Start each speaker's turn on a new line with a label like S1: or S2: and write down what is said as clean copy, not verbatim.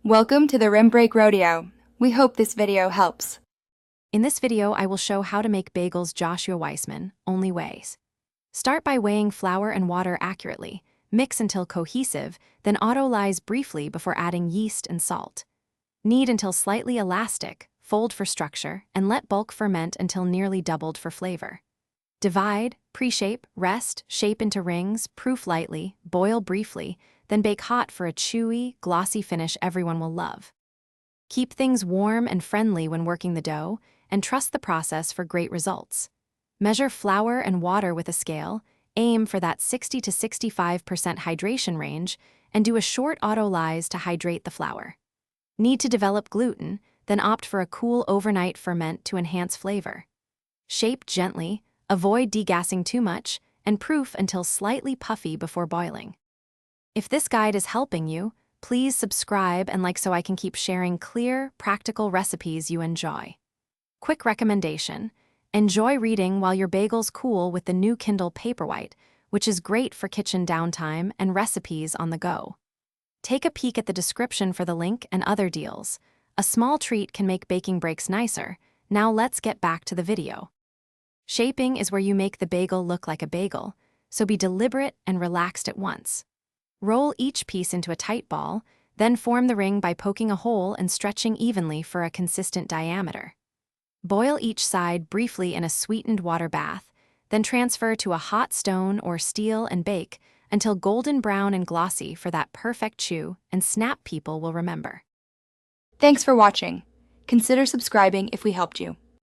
S1: Welcome to the Rim Break Rodeo. We hope this video helps.
S2: In this video, I will show how to make bagels Joshua Weissman, only ways. Start by weighing flour and water accurately, mix until cohesive, then auto-lyse briefly before adding yeast and salt. Knead until slightly elastic, fold for structure, and let bulk ferment until nearly doubled for flavor. Divide, pre-shape, rest, shape into rings, proof lightly, boil briefly, then bake hot for a chewy, glossy finish everyone will love. Keep things warm and friendly when working the dough, and trust the process for great results. Measure flour and water with a scale, aim for that 60 to 65% hydration range, and do a short auto-lyse to hydrate the flour. Need to develop gluten, then opt for a cool overnight ferment to enhance flavor. Shape gently, avoid degassing too much, and proof until slightly puffy before boiling. If this guide is helping you, please subscribe and like so I can keep sharing clear, practical recipes you enjoy. Quick recommendation: enjoy reading while your bagels cool with the new Kindle Paperwhite, which is great for kitchen downtime and recipes on the go. Take a peek at the description for the link and other deals. A small treat can make baking breaks nicer. Now let's get back to the video. Shaping is where you make the bagel look like a bagel, so be deliberate and relaxed at once. Roll each piece into a tight ball, then form the ring by poking a hole and stretching evenly for a consistent diameter. Boil each side briefly in a sweetened water bath, then transfer to a hot stone or steel and bake until golden brown and glossy for that perfect chew and snap people will remember.
S1: Thanks for watching. Consider subscribing if we helped you.